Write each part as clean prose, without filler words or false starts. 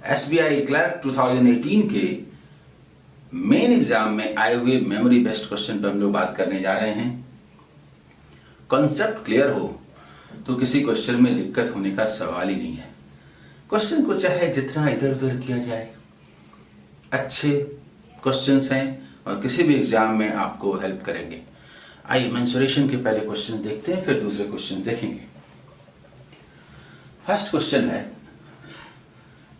SBI clerk 2018 के main exam में आए हुए मेमोरी बेस्ड क्वेश्चन पर हम लोग बात करने जा रहे हैं। कॉन्सेप्ट क्लियर हो तो किसी क्वेश्चन में दिक्कत होने का सवाल ही नहीं है। क्वेश्चन को चाहे जितना इधर उधर किया जाए, अच्छे क्वेश्चंस हैं और किसी भी एग्जाम में आपको हेल्प करेंगे। आइए मेंसुरेशन के पहले क्वेश्चन देखते हैं, फिर दूसरे क्वेश्चन देखेंगे। फर्स्ट क्वेश्चन है,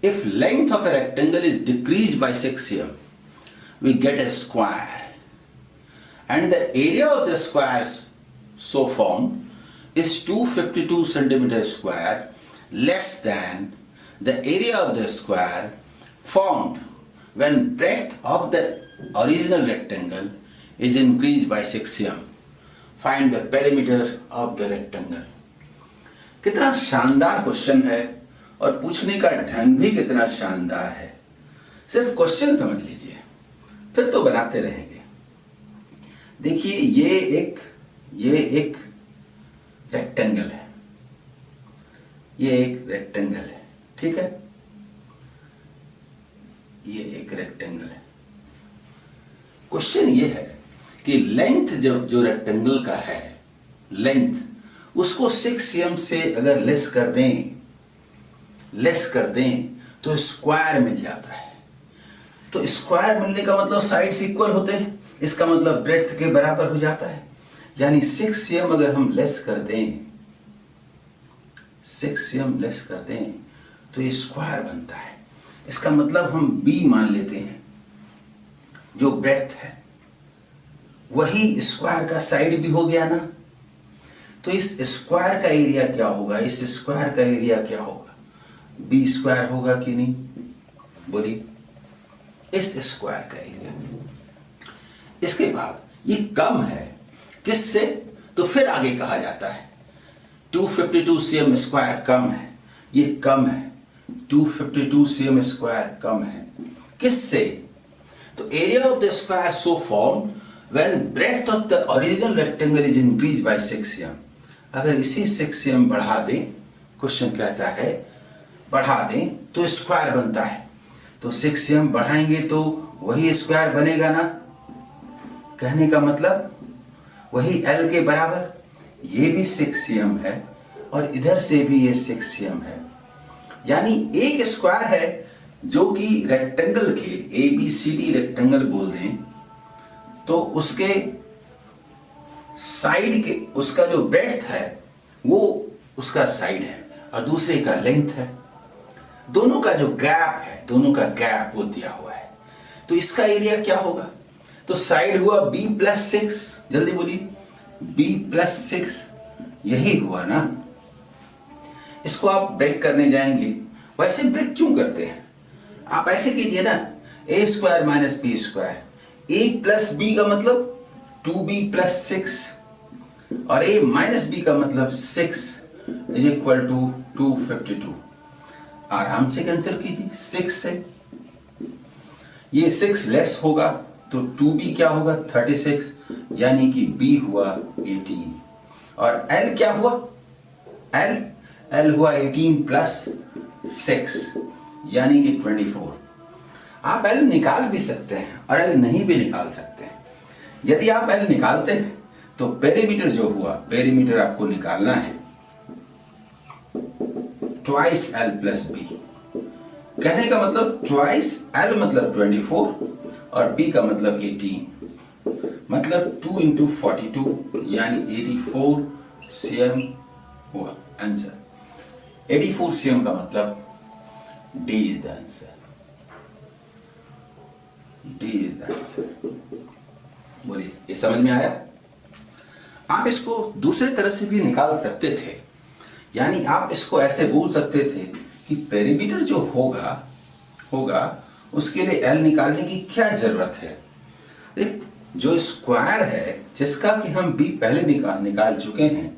if length of a rectangle is decreased by 6 cm, we get a square and the area of the square so formed is 252 centimeter square less than the area of the square formed when breadth of the original rectangle is increased by 6 cm. Find the perimeter of the rectangle. कितना शानदार question है और पूछने का ढंग भी कितना शानदार है। सिर्फ क्वेश्चन समझ लीजिए, फिर तो बनाते रहेंगे। देखिए ये एक रेक्टेंगल है, ये एक रेक्टेंगल है, ठीक है। ये एक रेक्टेंगल है। क्वेश्चन ये है कि लेंथ जो रेक्टेंगल का है, लेंथ उसको 6 cm से अगर लेस कर दें तो स्क्वायर मिल जाता है। तो स्क्वायर मिलने का मतलब साइड्स इक्वल होते हैं, इसका मतलब ब्रेड्थ के बराबर हो जाता है। यानी 6 cm अगर हम लेस कर दें, 6 cm लेस कर दें तो ये स्क्वायर बनता है। इसका मतलब हम b मान लेते हैं, जो ब्रेड्थ है वही स्क्वायर का साइड भी हो गया ना। तो इस स्क्वायर का एरिया क्या होगा, इस स्क्वायर का एरिया क्या होगा, बी स्क्वायर होगा कि नहीं, बोलिए। इस स्क्वायर का एरिया। इसके बाद ये कम है किससे, तो फिर आगे कहा जाता है 252 cm स्क्वायर कम है, ये कम है 252 cm स्क्वायर कम है किससे, तो area of the square so form when breadth of the original rectangle is increased by 6 cm। अगर इसी 6 cm बढ़ा दें, क्वेश्चन कहता है बढ़ा दें तो स्क्वायर बनता है। तो 6 cm बढ़ाएंगे तो वही स्क्वायर बनेगा ना। कहने का मतलब वही L के बराबर। ये भी 6 cm है और इधर से भी ये 6 cm है। यानी एक स्क्वायर है जो कि रेक्टेंगल के ABCD रेक्टेंगल बोल दें तो उसके साइड के, उसका जो ब्रेड्थ है वो उसका साइड है और दूसरे का लेंथ है। दोनों का जो गैप है, दोनों का गैप वो दिया हुआ है। तो इसका एरिया क्या होगा, तो साइड हुआ b+6, जल्दी बोलिए, b+6 यही हुआ ना। इसको आप ब्रेक करने जाएंगे, वैसे ब्रेक क्यों करते हैं, आप ऐसे कीजिए ना, a² - b²। a + b का मतलब 2b+6 और a - b का मतलब 6 = 252। आराम से कैंसिल कीजिए 6 से। ये 6 लेस होगा तो 2b क्या होगा 36, यानी कि b हुआ 18 और l क्या हुआ, l हुआ 18 + 6 यानी कि 24। आप L निकाल भी सकते हैं और L नहीं भी निकाल सकते हैं। यदि आप L निकालते हैं तो पेरीमीटर जो हुआ, पेरीमीटर आपको निकालना है ट्वाइस L + B। कहने का मतलब ट्वाइस L मतलब 24 और B का मतलब 18, मतलब 2 × 42 यानी 84 cm हुआ आंसर। 84 cm का मतलब D is the answer, D is the answer. बोलिए, ये समझ में आया। आप इसको दूसरे तरह से भी निकाल सकते थे, यानी आप इसको ऐसे बोल सकते थे कि पेरीमीटर जो होगा उसके लिए L निकालने की क्या जरूरत है। जो स्क्वायर है जिसका कि हम B पहले निकाल चुके हैं,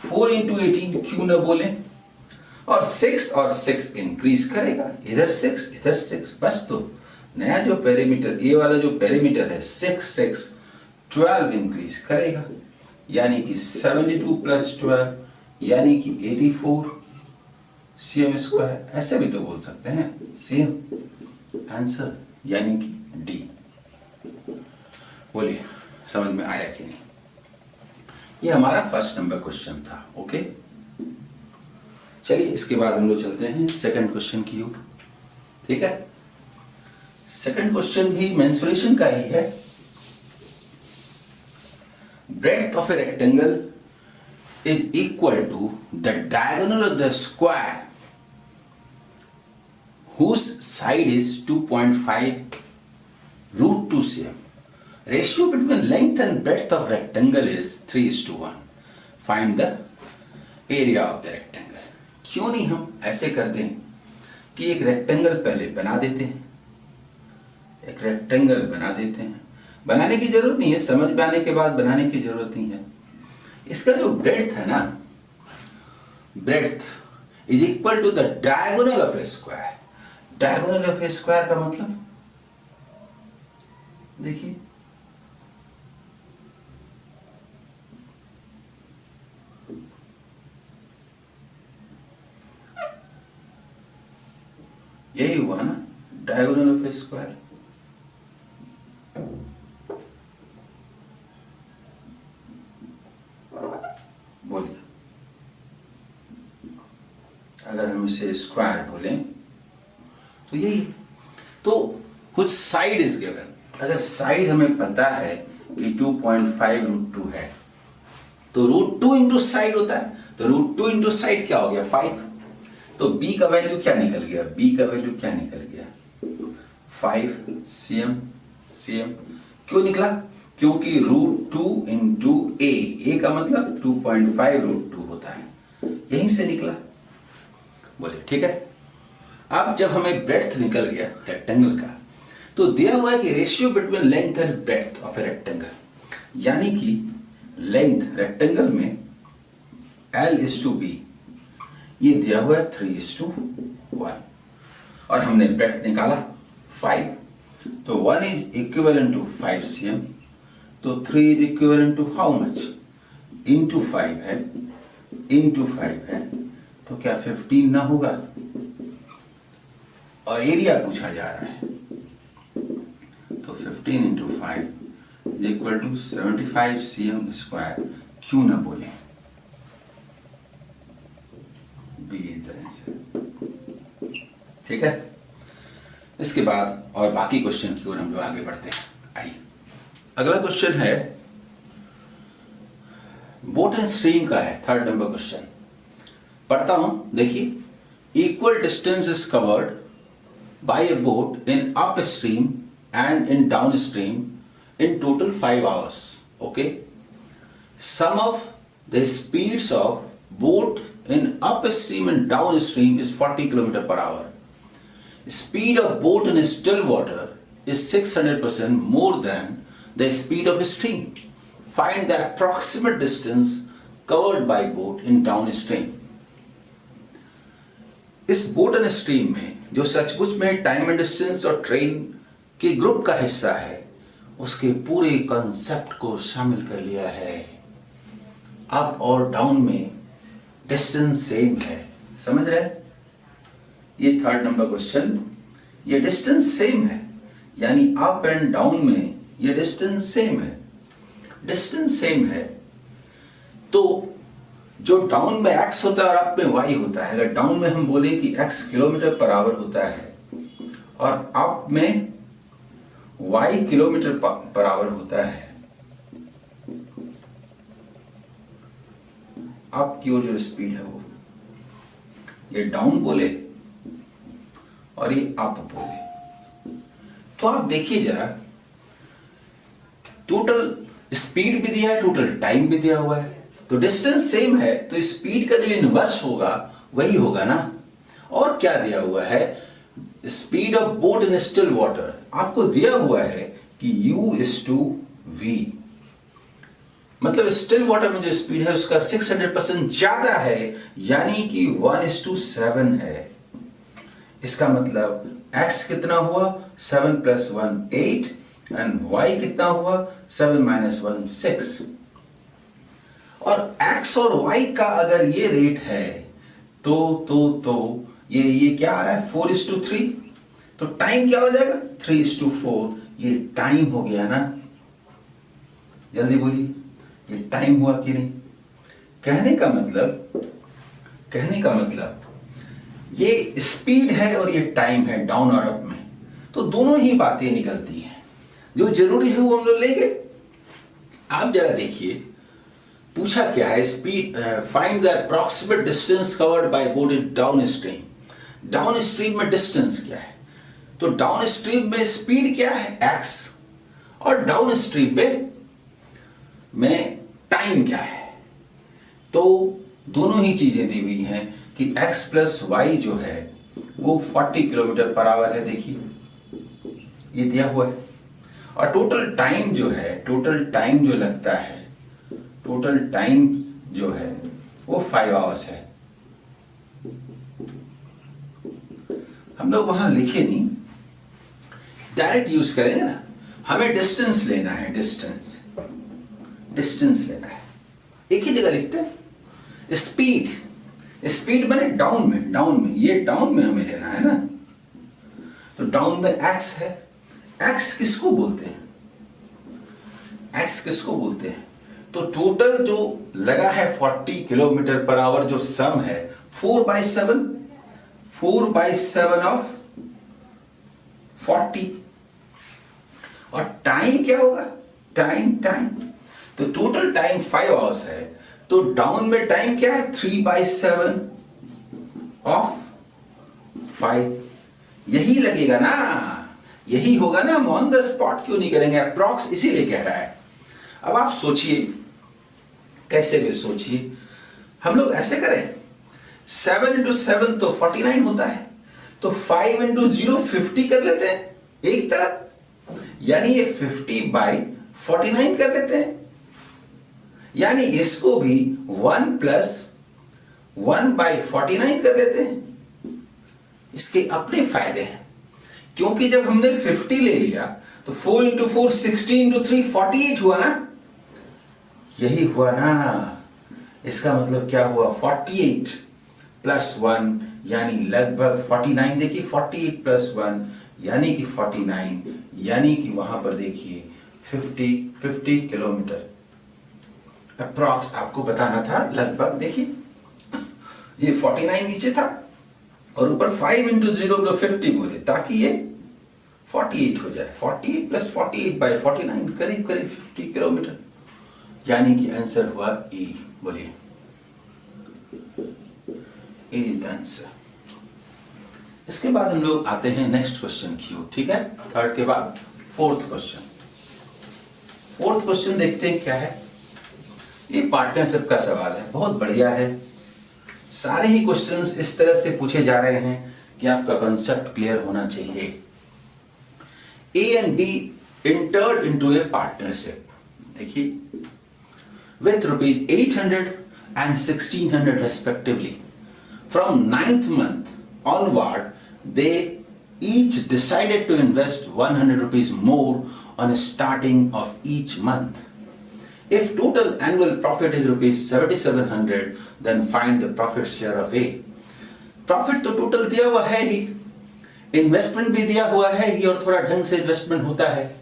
4 × 18 क्यों न बोले, और 6 इंक्रीज करेगा, इधर 6 इधर 6, बस। तो नया जो पेरीमीटर, ए वाला जो पेरीमीटर है 6 12 इंक्रीज करेगा, यानी कि 72 + 12 यानी कि 84 cm स्क्वायर, ऐसे भी तो बोल सकते हैं cm। आंसर यानी कि डी। बोलिए समझ में आया कि नहीं? ये हमारा फर्स्ट नंबर क्वेश्चन था। ओके, चलिए इसके बाद हम लोग चलते हैं सेकंड क्वेश्चन की ओर। ठीक है, सेकंड क्वेश्चन भी मेंसुरेशन का ही है। Breadth of a rectangle is equal to the diagonal of the square whose side is 2.5 root 2 cm. Ratio between length and breadth of rectangle is 3:1. Find the area of the rectangle. क्यों नहीं हम ऐसे करते हैं कि एक rectangle पहले बना देते हैं, एक रेक्टेंगल बना देते हैं। बनाने की जरूरत नहीं है, समझ में आने के बाद बनाने की जरूरत नहीं है। इसका जो ब्रेड्थ है ना, breadth is equal to the diagonal of a square. Diagonal of a square का मतलब देखिए, यही हुआ ना डायगोनल ऑफ ए स्क्वायर। बोलिए, अगर हम इसे स्क्वायर बोलें तो यही। तो कुछ साइड इज गिवन, अगर साइड हमें पता है कि 2.5 रूट 2 है, तो रूट 2 इंटू साइड होता है, तो रूट 2 इंटू साइड क्या हो गया 5। तो b का वैल्यू क्या निकल गया, b का वैल्यू क्या निकल गया 5 cm। क्यों निकला? क्योंकि रूट 2 इंटू ए का मतलब 2.5 रूट 2 होता है, यहीं से निकला। बोले ठीक है। अब जब हमें ब्रेड्थ निकल गया रेक्टेंगल का, तो दिया हुआ है कि ratio between length and breadth of a rectangle, यानी कि लेंथ रेक्टेंगल में L/B ये दिया हुआ है 3:1, और हमने ब्रेड्थ निकाला 5, तो 1 इज इक्विवेलेंट टू 5 cm, तो 3 is equivalent to how much, into 5 है, इंटू 5 है, तो क्या 15 ना होगा? और एरिया पूछा जा रहा है, तो 15 into 5 is equal to 75 cm square. क्यों ना बोले बी इस तरह से। ठीक है, इसके बाद और बाकी क्वेश्चन की ओर हम लोग आगे बढ़ते हैं। आइए, अगला क्वेश्चन है बोट एंड स्ट्रीम का है, थर्ड नंबर क्वेश्चन। पढ़ता हूं, देखिए। Equal distance is covered by A boat in up stream and in down stream in total 5 hours. Okay, sum of the speeds of boat in upstream and downstream is 40 km/h. Speed of boat in still water is 600% more than the speed of stream. Find the approximate distance covered by boat in downstream. इस boat and stream में जो सचमुच में time and distance और train के group का हिस्सा है, उसके पूरे कंसेप्ट को शामिल कर लिया है। अप और डाउन में डिस्टेंस सेम है, समझ रहे? ये थर्ड नंबर क्वेश्चन, ये डिस्टेंस सेम है, यानी अप एंड डाउन में ये डिस्टेंस सेम है। डिस्टेंस सेम है तो जो डाउन में x होता है और अप में y होता है, अगर डाउन में हम बोले कि x km/h होता है और अप में y km/h होता है, अप की ओर जो स्पीड है वो ये डाउन बोले और ये अप बोले, तो आप देखिए जरा, टोटल स्पीड भी दिया है, टोटल टाइम भी दिया हुआ है, तो डिस्टेंस सेम है, तो स्पीड का जो इनवर्स होगा वही होगा ना। और क्या दिया हुआ है? Speed of boat in still water आपको दिया हुआ है कि u/v, मतलब स्टिल वाटर में जो स्पीड है उसका 600% ज्यादा है, यानी कि 1:7 है। इसका मतलब x कितना हुआ 7 + 1 8 एंड y कितना हुआ 7 - 1 6। और x और y का अगर ये रेट है तो ये क्या आ रहा है 4:3, तो टाइम क्या हो जाएगा 3:4, ये टाइम हो गया ना। जल्दी बोलिए, ये टाइम हुआ कि नहीं? कहने का मतलब ये स्पीड है और ये टाइम है डाउन और अप में, तो दोनों ही बातें निकलती हैं। जो जरूरी है वो हम लोग लेंगे। आप जरा देखिए, पूछा क्या है, speed find the approximate distance covered by boat in down stream. Down stream में डिस्टेंस क्या है? तो डाउन स्ट्रीम में स्पीड क्या है x, और डाउन स्ट्रीम में टाइम क्या है? तो दोनों ही चीजें दी हुई हैं कि x प्लस वाई जो है वो 40 किलोमीटर पर आवर है। देखिए ये दिया हुआ है, और टोटल टाइम जो लगता है, टोटल टाइम जो है वो 5 आवर्स है। हम लोग वहां लिखे नहीं, डायरेक्ट यूज करेंगे ना। हमें डिस्टेंस लेना है, डिस्टेंस लेना है। एक ही जगह लिखते हैं। स्पीड बने डाउन में, ये डाउन में हमें लेना है ना। तो डाउन में x है। x किसको बोलते हैं? तो टोटल जो लगा है 40 किलोमीटर पर आवर, जो सम है 4/7 ऑफ 40, और टाइम क्या होगा? टाइम तो टोटल टाइम 5 आवर्स है, तो डाउन में टाइम क्या है 3/7 ऑफ 5। यही लगेगा ना, यही होगा ना। हम ऑन द स्पॉट क्यों नहीं करेंगे? अप्रॉक्स इसीलिए कह रहा है। अब आप सोचिए, कैसे भी सोचिए, हम लोग ऐसे करें 7 × 7 तो 49 होता है, तो 5 × 0 50 कर लेते हैं एक तरफ, यानी ये 50/49 कर लेते हैं। यानी इसको भी 1 + 1/49 कर लेते हैं। इसके अपने फायदे हैं, क्योंकि जब हमने 50 ले लिया तो 4 × 4 16 × 3 48 हुआ ना। यही हुआ ना। इसका मतलब क्या हुआ? 48 + 1 यानी लगभग 49। देखिए 48 + 1 यानी कि 49, यानी कि वहां पर देखिए 50 किलोमीटर अप्रॉक्स आपको बताना था लगभग। देखिए ये 49 नीचे था और ऊपर 5 × 0 = 50 बोले, ताकि ये 48 हो जाए। 48 + 48/49 करीब 50 किलोमीटर, यानी कि आंसर हुआ E। बोलिए E इज द आंसर। इसके बाद हम लोग आते हैं नेक्स्ट क्वेश्चन की ओर, ठीक है। थर्ड के बाद फोर्थ क्वेश्चन देखते हैं क्या है। ये पार्टनरशिप का सवाल है, बहुत बढ़िया है। सारे ही क्वेश्चंस इस तरह से पूछे जा रहे हैं कि आपका कंसेप्ट क्लियर होना चाहिए। A and B entered into a partnership, देखिए, with ₹800 and $1,600 respectively. From 9th month onward, they each decided to invest ₹100 more on a starting of each month. If total annual profit is ₹7,700, then find the profit share of A. Profit तो total दिया हुआ है ही, investment भी दिया हुआ है ही, और थोड़ा ढंग से इन्वेस्टमेंट होता है,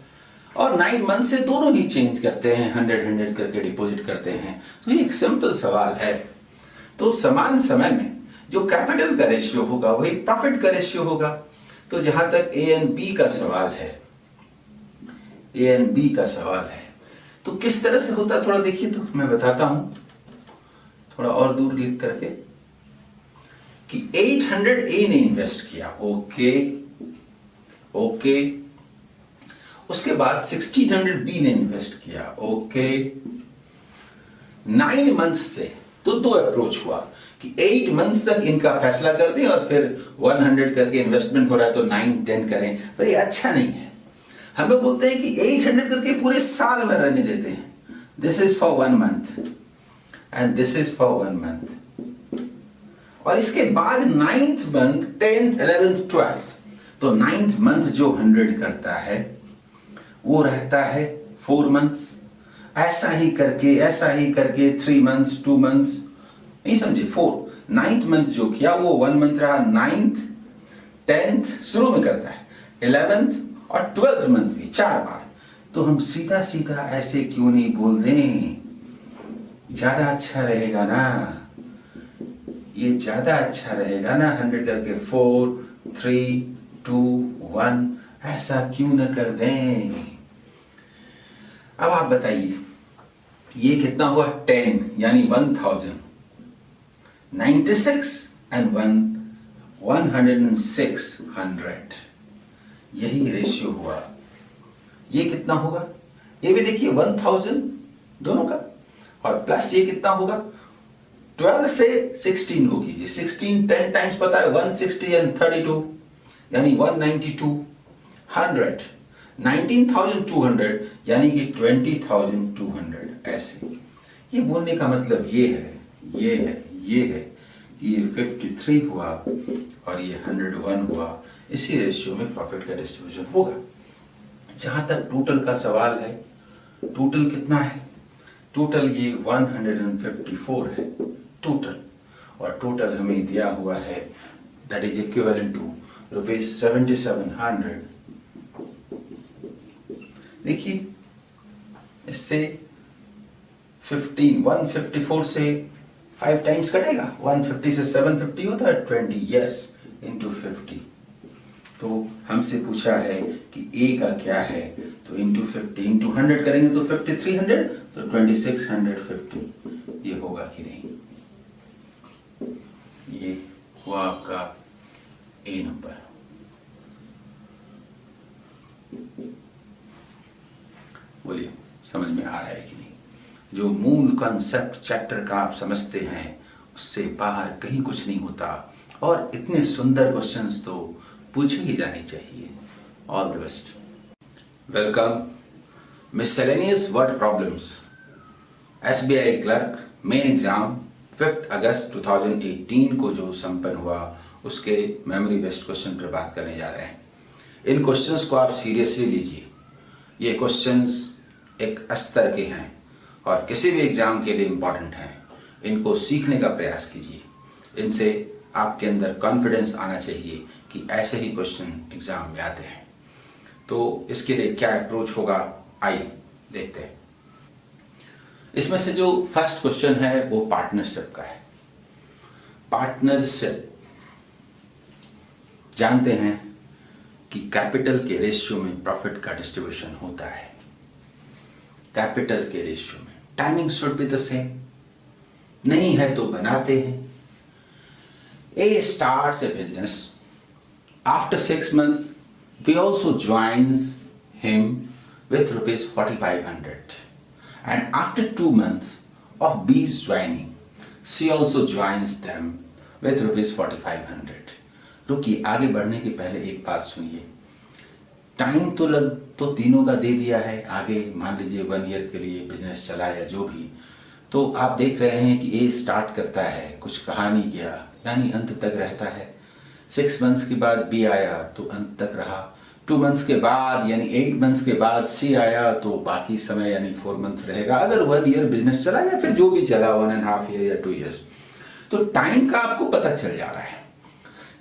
और 9 मंथ से दोनों ही चेंज करते हैं, 100 करके डिपॉजिट करते हैं। तो ये एक सिंपल सवाल है। तो समान समय में जो कैपिटल का रेशियो होगा वही प्रॉफिट का रेशियो होगा। तो जहां तक A and B का सवाल है, तो किस तरह से होता है थोड़ा देखिए, तो मैं बताता हूं थोड़ा और दूर लिख करके कि 800 A ने इन्वेस्ट किया, ओके। उसके बाद 1600 B ने इन्वेस्ट किया, ओके। 9 मंथ से तो 2 अप्रोच हुआ कि 8 मंथ तक इनका फैसला कर दें और फिर 100 करके इन्वेस्टमेंट हो रहा है तो 9-10 करें, पर ये अच्छा नहीं है। हम लोग बोलते हैं कि 800 करके पूरे साल में रहने देते हैं। This is for 1 month and this is for 1 month. और इसके बाद 9th month, 10th, 11th, 12th, तो 9th मंथ जो 100 करता है वो रहता है 4 मंथ्स। ऐसा ही करके 3 मंथ्स, 2 मंथ्स, नहीं समझे, नाइन्थ मंथ जो किया वो 1 मंथ रहा, 9th 10th शुरू में करता है, 11th और 12th मंथ भी 4 बार। तो हम सीधा सीधा ऐसे क्यों नहीं बोल दें, ज्यादा अच्छा रहेगा ना, ये ज्यादा अच्छा रहेगा ना। 100 करके 4 3 2 1 ऐसा क्यों न कर दें। अब आप बताइए ये कितना हुआ, 10 यानी 1000, 96 एंड 10600, यही रेशियो हुआ। ये कितना होगा, ये भी देखिए 1000 दोनों का, और प्लस ये कितना होगा, 12 से 16 को कीजिए, 16 10 टाइम्स पता है 160 एंड 32 यानी 192, 100 19,200 यानी कि 20,200। ऐसे ये बोलने का मतलब ये है कि ये 53 हुआ और ये 101 हुआ। इसी रेशियो में प्रॉफिट का डिस्ट्रीब्यूशन होगा। जहां तक टोटल का सवाल है, टोटल कितना है, टोटल ये 154 है टोटल, और टोटल हमें दिया हुआ है दैट इज इक्विवेलेंट टू ₹7700। देखिए इससे 154 से 5 टाइम्स कटेगा, 150 से 750 होता है 20, यस इंटू 50। तो हमसे पूछा है कि ए का क्या है, तो इंटू 50 इंटू 100 करेंगे तो 5300, तो 2650 ये होगा कि नहीं। ये हुआ आपका ए नंबर। बोलिए समझ में आ रहा है कि नहीं। जो मूल कॉन्सेप्ट चैप्टर का आप समझते हैं उससे बाहर कहीं कुछ नहीं होता, और इतने सुंदर क्वेश्चंस तो पूछे ही जाने चाहिए। All the best. Welcome. Miscellaneous word problems, SBI clerk main exam 5 अगस्त 2018 को जो संपन्न हुआ उसके मेमोरी बेस्ड क्वेश्चन पर बात करने जा रहे हैं। इन क्वेश्चंस को आप सीरियसली लीजिए। ये क्वेश्चंस एक स्तर के हैं और किसी भी एग्जाम के लिए इंपॉर्टेंट हैं। इनको सीखने का प्रयास कीजिए। इनसे आपके अंदर कॉन्फिडेंस आना चाहिए कि ऐसे ही क्वेश्चन एग्जाम में आते हैं। तो इसके लिए क्या अप्रोच होगा, आइए देखते हैं। इसमें से जो फर्स्ट क्वेश्चन है वो पार्टनरशिप का है। पार्टनरशिप जानते हैं कि कैपिटल के रेशियो में प्रॉफिट का डिस्ट्रीब्यूशन होता है। कैपिटल के रेशियो में timing should be the same, नहीं है तो बनाते हैं। A starts a business. After 6 months, we also joins him with ₹4,500. And after 2 months of B's joining, she also joins them with ₹4,500. रुकिए, आगे बढ़ने के पहले एक बात सुनिए। टाइम तो तीनों का दे दिया है। आगे मान लीजिए 1 ईयर के लिए बिजनेस चला या जो भी, तो आप देख रहे हैं कि ए स्टार्ट करता है, कुछ कहा नहीं गया, यानी अंत तक रहता है। 6 मंथ्स के बाद बी आया तो अंत तक रहा। 2 मंथ्स के बाद यानी 8 मंथ्स के बाद सी आया तो बाकी समय यानी 4 मंथ्स रहेगा। अगर 1 ईयर बिजनेस चला या फिर जो भी चला 1.5 ईयर या 2 ईयर्स, तो टाइम का आपको पता चल जा रहा है।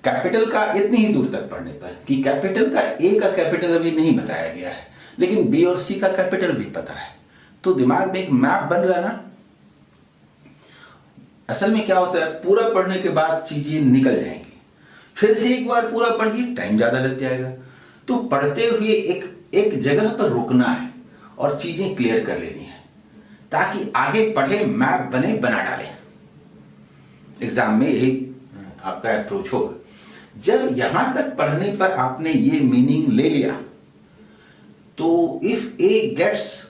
कैपिटल का इतनी ही दूर तक पढ़ने पर कि कैपिटल का ए का कैपिटल अभी नहीं बताया गया है, लेकिन बी और सी का कैपिटल भी पता है। तो दिमाग में एक मैप बन रहा है ना। असल में क्या होता है, पूरा पढ़ने के बाद चीजें निकल जाएंगी, फिर से एक बार पूरा पढ़िए, टाइम ज्यादा लग जाएगा। तो पढ़ते हुए एक जगह पर रुकना है और चीजें क्लियर कर लेनी है, ताकि आगे पढ़े, मैप बने, बना डाले। एग्जाम में यही आपका अप्रोच होगा। जब यहां तक पढ़ने पर आपने ये मीनिंग ले लिया, तो if A gets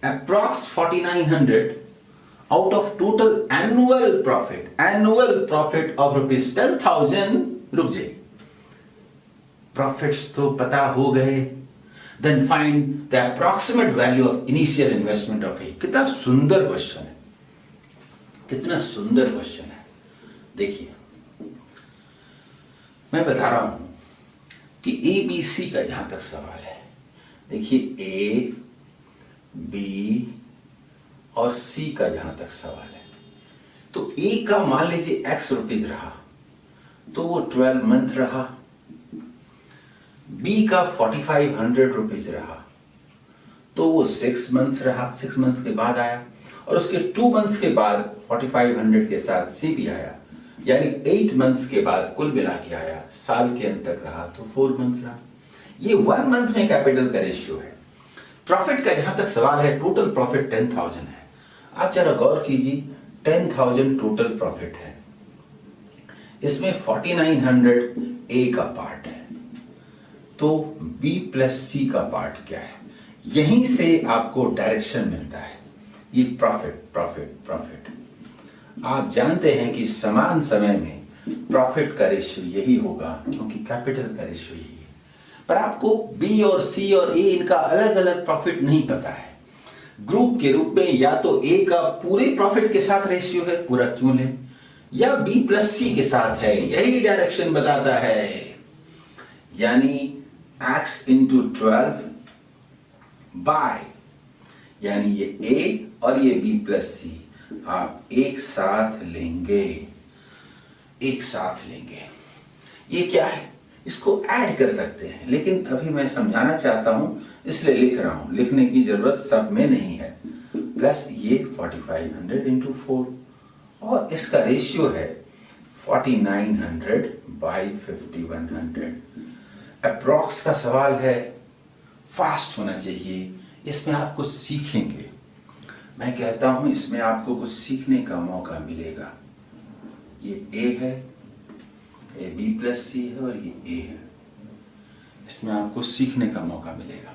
approx 4,900 out of total annual profit of ₹10,000, रुक जाइए, प्रॉफिट्स तो पता हो गए, then find the approximate value of initial investment of A। कितना सुंदर क्वेश्चन है, कितना सुंदर क्वेश्चन है। देखिए मैं बता रहा हूं कि ए बी सी का जहां तक सवाल है, देखिए ए बी और सी का जहां तक सवाल है, तो ए का मान लीजिए x रुपीज रहा तो वो 12 मंथ रहा, बी का 4500 रुपीज रहा तो वो 6 मंथ रहा, 6 मंथ्स के बाद आया, और उसके 2 मंथ्स के बाद 4500 के साथ सी भी आया, यानी 8 मंथ्स के बाद कुल मिला के आया, साल के अंत तक रहा तो 4 मंथ्स रहा। ये 1 मंथ में कैपिटल का रेशियो है। प्रॉफिट का जहां तक सवाल है, टोटल प्रॉफिट 10,000 है। आप जरा गौर कीजिए, 10,000 टोटल प्रॉफिट है, इसमें 4900 ए का पार्ट है, तो बी प्लस सी का पार्ट क्या है, यहीं से आपको डायरेक्शन मिलता है। ये प्रॉफिट प्रॉफिट प्रॉफिट, आप जानते हैं कि समान समय में प्रॉफिट का रेशियो यही होगा, क्योंकि कैपिटल का रेशियो यही है। पर आपको बी और सी और ए इनका अलग अलग प्रॉफिट नहीं पता है। ग्रुप के रूप में या तो ए का पूरे प्रॉफिट के साथ रेशियो है, पूरा क्यों लें, या बी प्लस सी के साथ है, यही डायरेक्शन बताता है। यानी x इंटू 12 बाय, यानी ये ए और ये बी प्लस सी आप एक साथ लेंगे, एक साथ लेंगे। ये क्या है, इसको ऐड कर सकते हैं, लेकिन अभी मैं समझाना चाहता हूं इसलिए लिख रहा हूं, लिखने की जरूरत सब में नहीं है। प्लस ये 4500 इंटू 4 और इसका रेशियो है 4900 बाई 5100। अप्रॉक्स का सवाल है, फास्ट होना चाहिए, इसमें आप कुछ सीखेंगे। मैं कहता हूं इसमें आपको कुछ सीखने का मौका मिलेगा। ये ए है, ये बी प्लस सी है और ये ए है, इसमें आपको सीखने का मौका मिलेगा।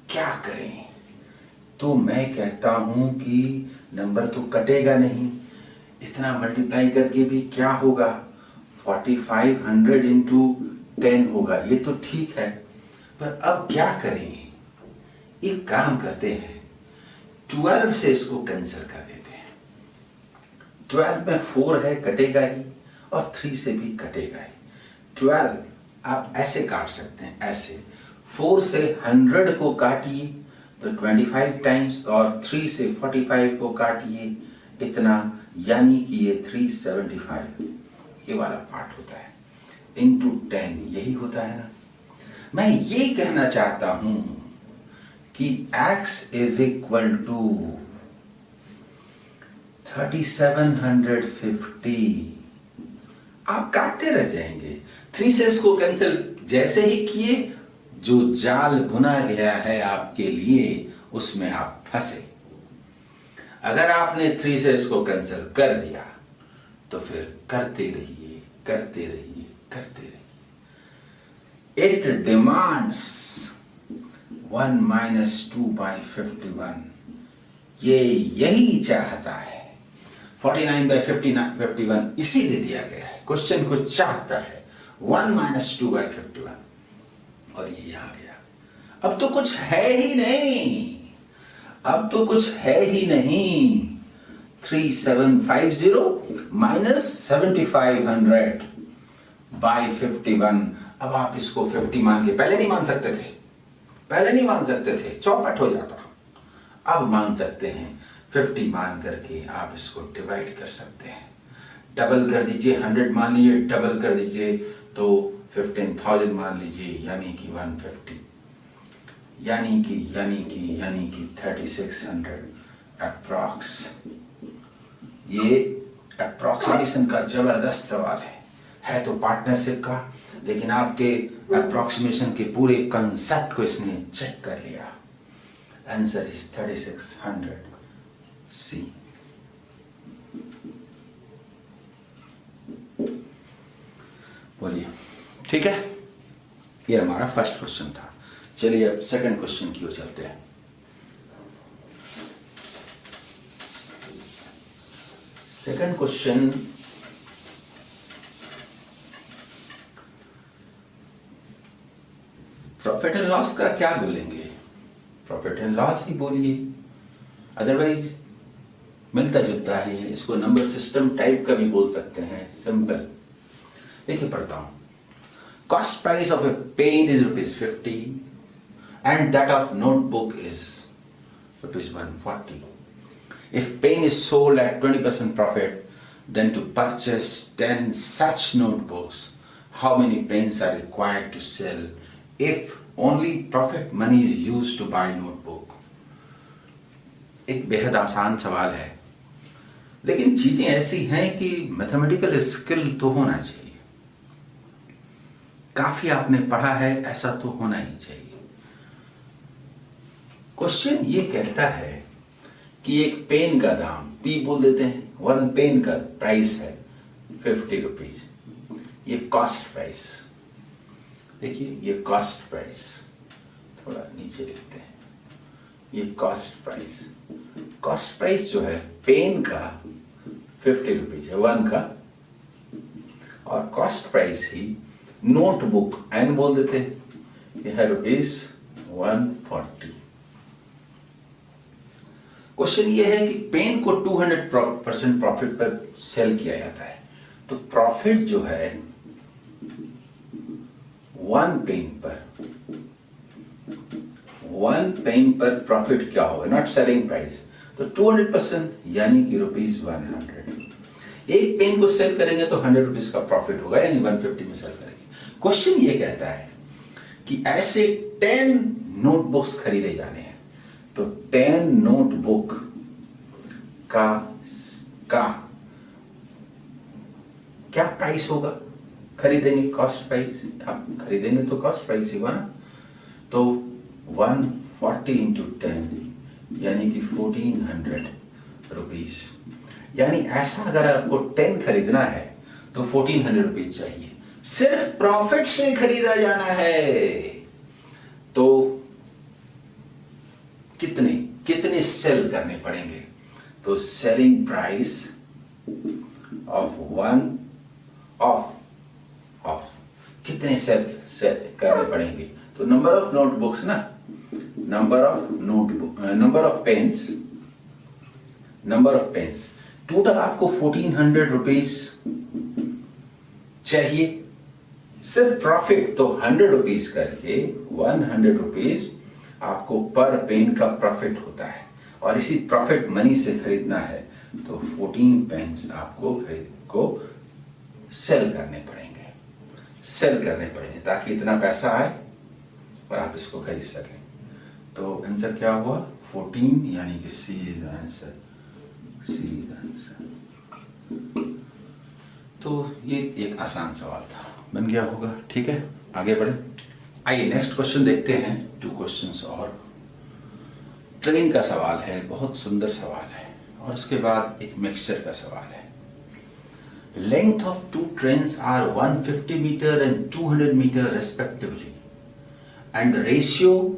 क्या करें, तो मैं कहता हूं कि नंबर तो कटेगा नहीं, इतना मल्टीप्लाई करके भी क्या होगा, 4500 इंटू 10 होगा, ये तो ठीक है। पर अब क्या करें, एक काम करते हैं, 12 से इसको कैंसिल कर देते हैं। 12 में 4 है, कटेगा ही, और 3 से भी कटेगा ही। 12 आप ऐसे काट सकते हैं, ऐसे 4 से 100 को काटिए तो 25 टाइम्स, और 3 से 45 को काटिए इतना, यानी कि ये 375 ये वाला पार्ट होता है, इंटू 10 यही होता है ना। मैं ये कहना चाहता हूं कि x इज इक्वल टू 3750। आप काटते रह जाएंगे, 3 से इसको कैंसिल जैसे ही किए, जो जाल बुना गया है आपके लिए उसमें आप फंसे। अगर आपने 3 से इसको कैंसिल कर दिया तो फिर करते रहिए, करते रहिए, करते रहिए। इट डिमांड्स 1 माइनस 2 बाई 51, ये यही चाहता है। 49 बाई 51 इसीलिए दिया गया है, क्वेश्चन को चाहता है 1 माइनस 2 बाई 51, और ये आ गया। अब तो कुछ है ही नहीं, अब तो कुछ है ही नहीं। 3750 माइनस 7500 बाई 51। अब आप इसको 50 मान के, पहले नहीं मान सकते थे, पहले नहीं मान सकते थे, चौपट हो जाता, अब मान सकते हैं। 50 मान करके आप इसको डिवाइड कर सकते हैं, डबल कर दीजिए, 100 मान लीजिए, डबल कर दीजिए तो 15,000 मान लीजिए, यानी कि 150, यानी कि 3600 अप्रॉक्स। ये अप्रॉक्सीमेशन का जबरदस्त सवाल है तो पार्टनरशिप का, लेकिन आपके अप्रॉक्सीमेशन के पूरे कंसेप्ट को इसने चेक कर लिया। आंसर इज 3600 सी। बोलिए, ठीक है, ये हमारा फर्स्ट क्वेश्चन था। चलिए अब सेकंड क्वेश्चन की ओर चलते हैं। Second question, profit and loss का क्या बोलेंगे, प्रॉफिट एंड लॉस ही बोलिए, अदरवाइज मिलता जुलता है। इसको नंबर सिस्टम टाइप का भी बोल सकते हैं, सिंपल। देखिए पढ़ता हूं, cost price of a pen is ₹50 and that of notebook is ₹140. If pen is sold at 20% profit, then to purchase 10 such notebooks, how many pens are required to sell if only profit money is used to buy notebook? एक बेहद आसान सवाल है, लेकिन चीजें ऐसी हैं कि मैथमेटिकल स्किल तो होना चाहिए। काफी आपने पढ़ा है, ऐसा तो होना ही चाहिए। क्वेश्चन ये कहता है कि एक पेन का दाम P बोल देते हैं, 1 पेन का प्राइस है 50 रुपीज। ये कॉस्ट प्राइस, देखिए ये कॉस्ट प्राइस, थोड़ा नीचे लिखते हैं, ये कॉस्ट प्राइस। कॉस्ट प्राइस जो है पेन का 50 रुपीज है, 1 का, और कॉस्ट प्राइस ही नोटबुक N बोल देते हैं, ये है ₹140। क्वेश्चन ये है कि पेन को 200% प्रॉफिट पर सेल किया जाता है, तो प्रॉफिट जो है 1 पेन पर प्रॉफिट क्या होगा, नॉट सेलिंग प्राइस, तो 200% यानी कि ₹100। एक पेन को सेल करेंगे तो 100 रुपीज का प्रॉफिट होगा, यानी 150 में सेल करेंगे। क्वेश्चन ये कहता है कि ऐसे 10 नोटबुक्स खरीदे जाने हैं, तो 10 नोटबुक का क्या प्राइस होगा? खरीदेंगे कॉस्ट प्राइस, आप खरीदेंगे तो कॉस्ट प्राइस ही हुआ ना, तो 140 इंटू 10 यानी कि 1400 रुपीज। यानी ऐसा अगर आपको 10 खरीदना है तो 1400 रुपीज चाहिए, सिर्फ प्रॉफिट से खरीदा जाना है। तो कितने सेल करने पड़ेंगे? तो सेलिंग प्राइस ऑफ कितने सेल करने पड़ेंगे? तो नंबर ऑफ नोटबुक्स ना, नंबर ऑफ पेन्स, टोटल आपको 1400 रुपीज चाहिए, सिर्फ प्रॉफिट तो 100 रुपीज करके 100 रुपीज आपको पर पेन का प्रॉफिट होता है, और इसी प्रॉफिट मनी से खरीदना है तो 14 पेन्स आपको सेल करने पड़ेंगे ताकि इतना पैसा आए और आप इसको खरीद सकें। तो आंसर क्या हुआ? 14, यानी कि सी इज आंसर। तो ये एक आसान सवाल था, बन गया होगा। ठीक है, आगे बढ़े। आइए नेक्स्ट क्वेश्चन देखते हैं। 2 क्वेश्चंस और। ट्रेन का सवाल है, बहुत सुंदर सवाल है, और उसके बाद एक मिक्सचर का सवाल है। Length of 2 trains are 150 meter and 200 meter respectively, and the ratio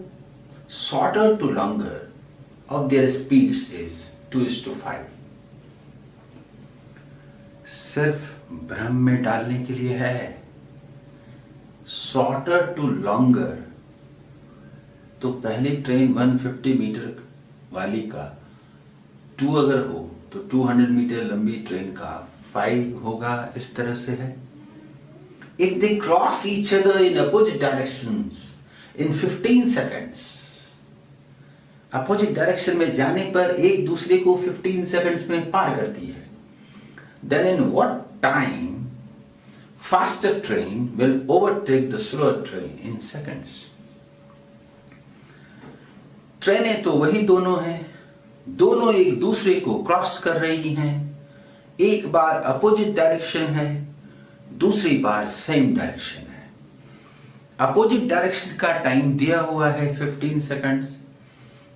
shorter to longer of their speeds is 2:5. सिर्फ भ्रम में डालने के लिए है। शॉर्टर टू लॉन्गर, तो पहली ट्रेन 150 मीटर वाली का 2 अगर हो तो 200 मीटर लंबी ट्रेन का 5 होगा, इस तरह से है। If they cross each other in opposite directions in 15 seconds, opposite direction में जाने पर एक दूसरे को 15 सेकंड्स में पार करती है, then in what time faster train will overtake the slower train in seconds? ट्रेनें तो वही दोनों हैं, दोनों एक दूसरे को क्रॉस कर रही हैं। एक बार अपोजिट डायरेक्शन है, दूसरी बार सेम डायरेक्शन है। अपोजिट डायरेक्शन का टाइम दिया हुआ है 15 सेकंड्स,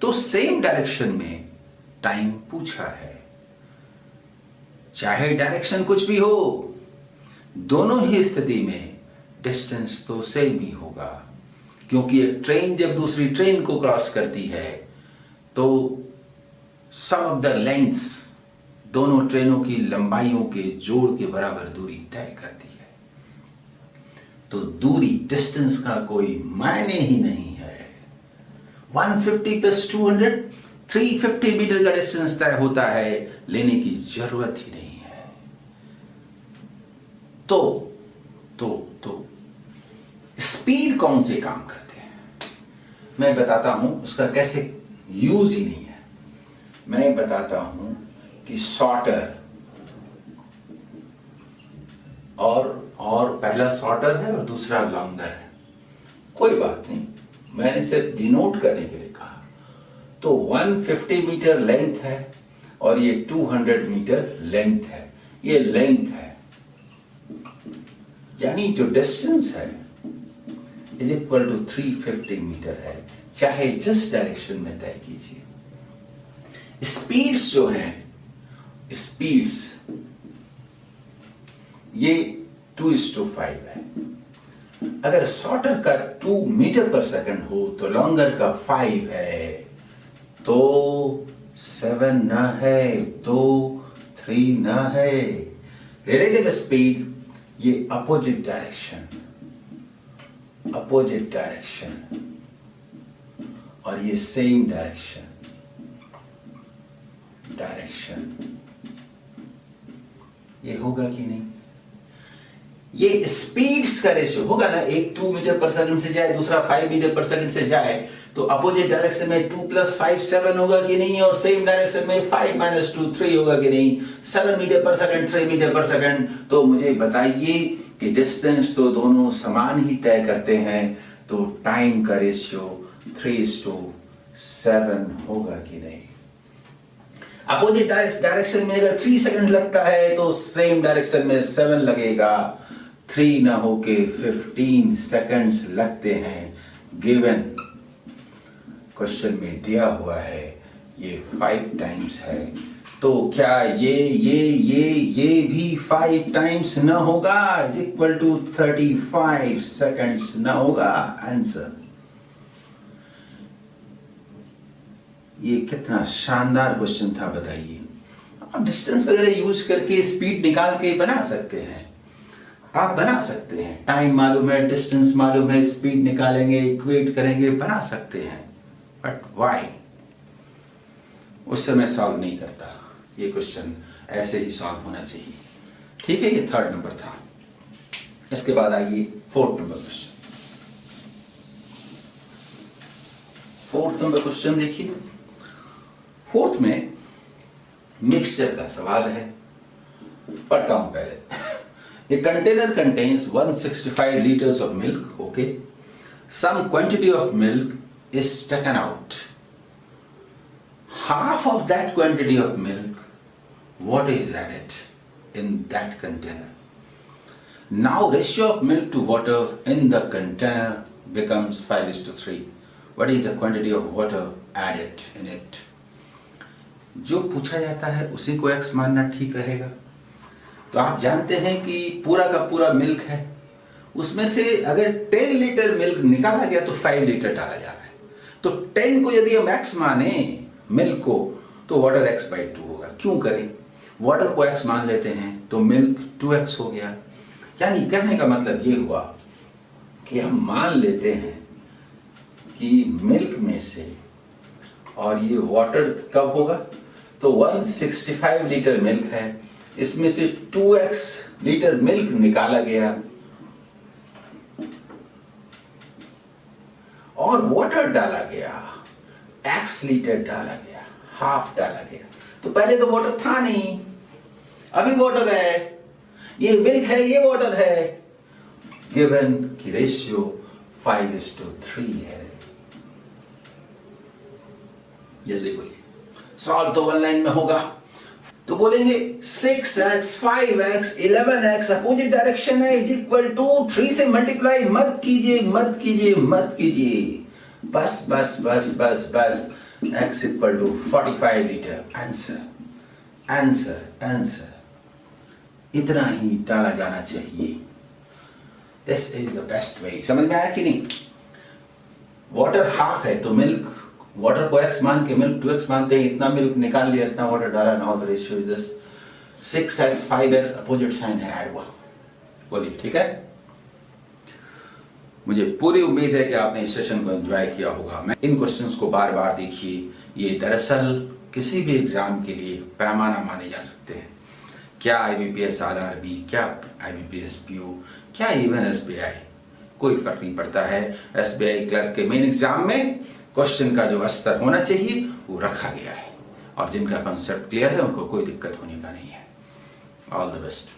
तो सेम डायरेक्शन में टाइम पूछा है। चाहे डायरेक्शन कुछ भी हो, दोनों ही स्थिति में डिस्टेंस तो सेम ही होगा, क्योंकि एक ट्रेन जब दूसरी ट्रेन को क्रॉस करती है तो सम ऑफ द लेंथ्स, दोनों ट्रेनों की लंबाइयों के जोड़ के बराबर दूरी तय करती है। तो दूरी, डिस्टेंस का कोई मायने ही नहीं है। 150 प्लस 200 350 मीटर का डिस्टेंस तय होता है, लेने की जरूरत ही नहीं है। तो स्पीड कौन से काम करते हैं मैं बताता हूं, उसका कैसे यूज ही नहीं है। मैं बताता हूं कि शॉर्टर और पहला शॉर्टर है और दूसरा लॉन्गर है, कोई बात नहीं, मैंने सिर्फ डिनोट करने के लिए कहा। तो 150 मीटर लेंथ है और ये 200 मीटर लेंथ है, ये लेंथ है, यानी जो डिस्टेंस है इज इक्वल टू 350 मीटर है, चाहे जिस डायरेक्शन में तय कीजिए। स्पीड्स जो हैं, स्पीड्स ये 2:5 है। अगर शॉर्टर का 2 मीटर पर सेकंड हो तो लॉन्गर का 5 है, तो 7 ना है तो 3 ना है। रिलेटिव स्पीड ये अपोजिट डायरेक्शन और ये सेम डायरेक्शन ये होगा कि नहीं? ये स्पीड्स का रेशियो होगा ना, एक 2 मीटर पर सेकंड से जाए, दूसरा 5 मीटर पर सेकंड से जाए, तो अपोजिट डायरेक्शन में 2 + 5 7 होगा कि नहीं, और सेम डायरेक्शन में 5 - 2 3 होगा कि नहीं। 7 मीटर पर सेकंड 3 मीटर पर सेकंड, तो मुझे बताइए कि डिस्टेंस तो दोनों समान ही तय करते हैं, तो टाइम का रेशियो 3:7 होगा कि नहीं। अपोजिट डायरेक्शन में अगर 3 सेकंड लगता है तो सेम डायरेक्शन में 7 लगेगा, 3 ना होके 15 सेकंड्स लगते हैं। गिवन क्वेश्चन में दिया हुआ है ये 5 टाइम्स है, तो क्या ये भी 5 टाइम्स ना होगा, इक्वल टू 35 सेकंड्स ना होगा? आंसर। ये कितना शानदार क्वेश्चन था, बताइए। आप डिस्टेंस वगैरह यूज करके स्पीड निकाल के बना सकते हैं, आप बना सकते हैं। टाइम मालूम है, डिस्टेंस मालूम है, स्पीड निकालेंगे, इक्वेट करेंगे, बना सकते हैं। But why? उससे मैं सॉल्व नहीं करता, ये क्वेश्चन ऐसे ही सॉल्व होना चाहिए। ठीक है, ये 3rd नंबर था। इसके बाद आइए 4th number question. 4th number question देखिए। 4th में मिक्सचर का सवाल है, पढ़ता हूं पहले। A container contains 165 liters of milk, okay? Some quantity of milk is taken out. Half of that quantity of milk, what is added in that container? Now ratio of milk to water in the container becomes 5:3. What is the quantity of water added in it? जो पूछा जाता है उसी को x मानना ठीक रहेगा। तो आप जानते हैं कि पूरा का पूरा मिल्क है, उसमें से अगर 10 लीटर मिल्क निकाला गया तो 5 लीटर डाला जा रहा है। तो 10 को यदि हम x माने मिल्क को, तो वाटर x/2 होगा। क्यों करें? वाटर को x मान लेते हैं तो मिल्क 2x हो गया। यानी कहने का मतलब ये हुआ कि हम मान लेते हैं कि मिल्क में से, और ये वाटर कब होगा, तो 165 लीटर मिल्क है, इसमें से 2x लीटर मिल्क निकाला गया और वाटर डाला गया, x लीटर डाला गया, हाफ डाला गया। तो पहले तो वाटर था नहीं, अभी वाटर है, ये मिल्क है, ये वाटर है। गिवन की रेशियो 5:3 है। जल्दी बोलिए, सॉल्व तो 1 लाइन में होगा। तो बोलेंगे 6x 5x 11x opposite direction है, इज इक्वल टू 3 से मल्टीप्लाई मत कीजिए, मत कीजिए, मत कीजिए, बस बस बस बस बस, x equal to 45 litre. Answer answer answer, इतना ही डाला जाना चाहिए। This is the best way. समझ में आया कि नहीं? वाटर हाफ है तो मिल्क, वाटर को x मान के मिल्क 2x मानते हैं, इतना मिल्क निकाल लिया, इतना वाटर डाला। Now the ratio is this 6x 5x, opposite sign है, ऐड हुआ। बोलिए, ठीक है? मुझे पूरी उम्मीद है कि आपने इस सेशन को एंजॉय किया होगा। मैं इन क्वेश्चंस को बार बार देखिए, ये दरअसल किसी भी एग्जाम के लिए पैमाना माने जा सकते हैं। क्या IBPS RRB, क्या IBPS PO, क्या इवन SBI, कोई फर्क नहीं पड़ता है। SBI क्लर्क के मेन एग्जाम में क्वेश्चन का जो स्तर होना चाहिए वो रखा गया है। और जिनका कॉन्सेप्ट क्लियर है उनको कोई दिक्कत होने का नहीं है। All the best.